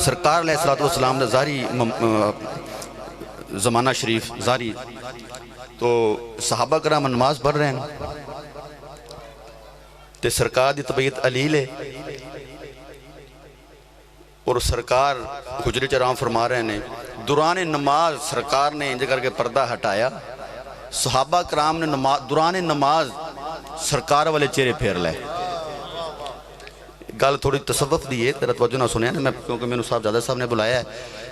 सरकार अलैहिस्सलाम दा ज़ारी ज़माना शरीफ ज़ारी तो सहाबा कराम नमाज पढ़ रहे हैं तो सरकार की तबीयत अलील है और सरकार हुजरे च आराम फरमा रहे हैं। दुरान नमाज सरकार ने इंज करके पर्दा हटाया, सहाबा कराम ने दुरान नमाज सरकार वाले चेहरे फेर लाए। गल थोड़ी तसव्वुफ दी है, तेरा तवज्जो ना सुनिया ना मैं, क्योंकि मैनू साहबजादा साहब ने बुलाया है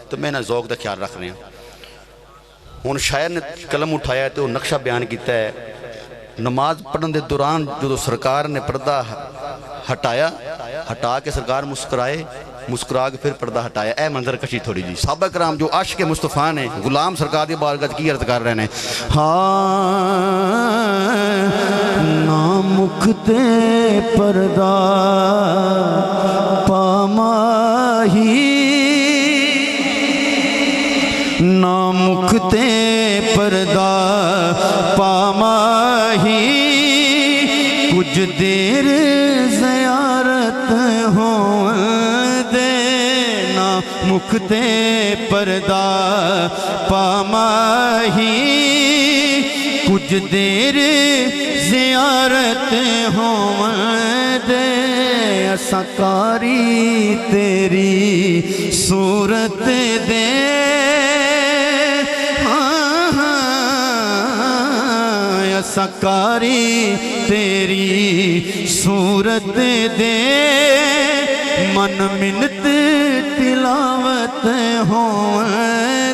तो मैं ना ज़ौक का ख्याल रख रहा हूँ। शायर ने कलम उठाया तो नक्शा बयान किया है, नमाज पढ़ने के दौरान जो सरकार ने पर्दा हटाया, हटा के सरकार मुस्कुराए, मुस्कुरा के फिर पर्दा हटाया। ए मंजर कशी थोड़ी जी। साहबा कराम जो आशिक मुस्तफ़ा ने गुलाम सरकार की बारगाह की अर्ज कर रहे हैं, हाँ ना मुखते पर्दा पामाही, ना मुखते पर्दा पामाही, कुछ देर ज़ियारत हो देना, मुखते पर्दा पामाही, कुछ देर ज़ियारत हो दे, सकारी तेरी सूरत दे, सकारी तेरी सूरत दे, मन मिन्नत तिलावत हो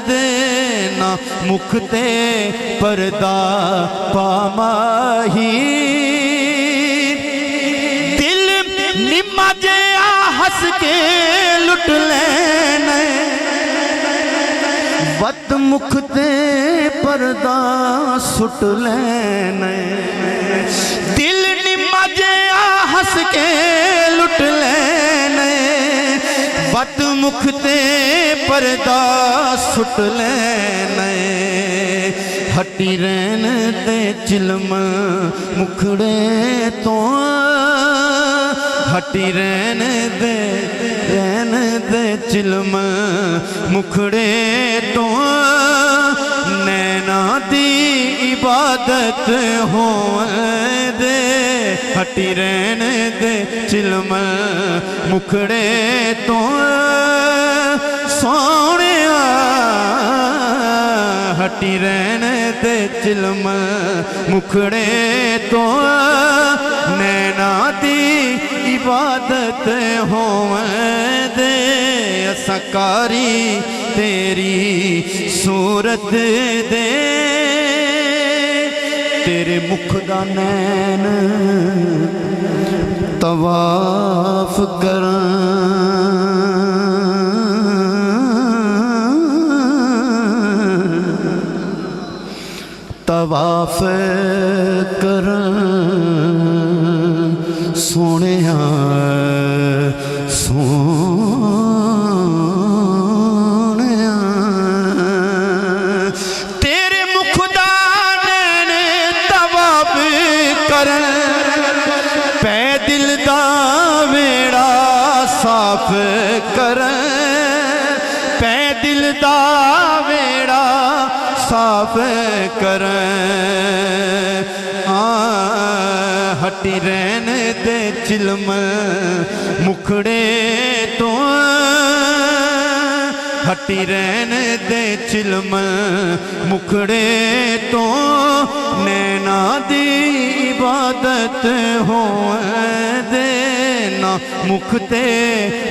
देना, मुखते पर्दा पामाही, दिल निम्मा जिहा हस के लुट लेने, बद मुखते पर्दा सुट लेने, दिल निम्मा जिहा हस के लुट लेने, बद मुखते पर्दा सुट लेने, हटी रहन ते चिलम मुखड़े तो, हटी रहन दे चिलम मुखड़े तो, नैना दी इबादत हो दे, हटी रहन दे चिलम मुखड़े तो, सोहणिया हटी रहन दे चिलम मुखड़े तो, नैना दी इबादत हो दे, सकारी तेरी सूरत दे, तेरे मुख दा नैन तवाफ करां, तवाफ करां सोहणिया सोहणिया, तेरे मुख दा नैन तवाफ करन, पै दिल दा वेड़ा साफ करन, पै दिल दा वेड़ा साफ करन, हटी रहन दे चिलम मुखड़े तो, हटी रहन दे चिलम मुखड़े तो, नैना दी इबादत हो देना, मुखते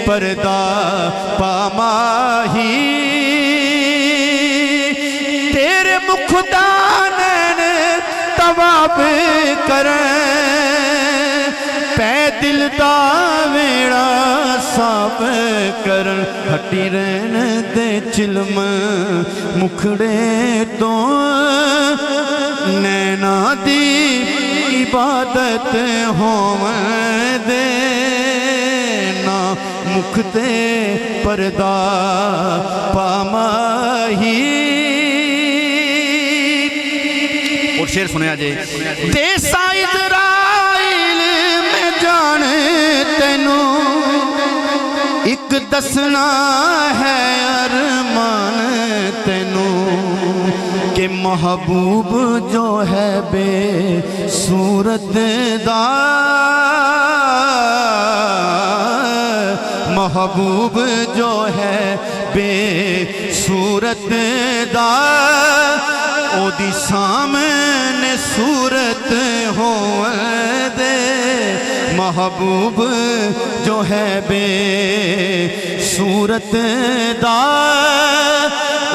पर्दा पामाही, तेरे मुख दा नैन तवाफ करें, पै दिल दा वेड़ा साफ करन, हटी रहन दे चिलम मुखड़े तो, नैना दी इबादत होवे देना मुखते पर्दा पामाही। और शेर सुने जे देसा इज़राइल में जाने तेनू एक दसना है अरमान तेनू कि महबूब जो है बे सूरत दा, महबूब जो है बे सूरत दा, ओदी सामने सूरत हो दे। महबूब जो है बे सूरत दा,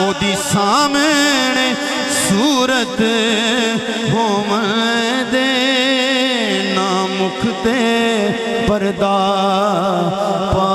ओदी सामने सूरत हो दे। ना मुख ते पर्दा पा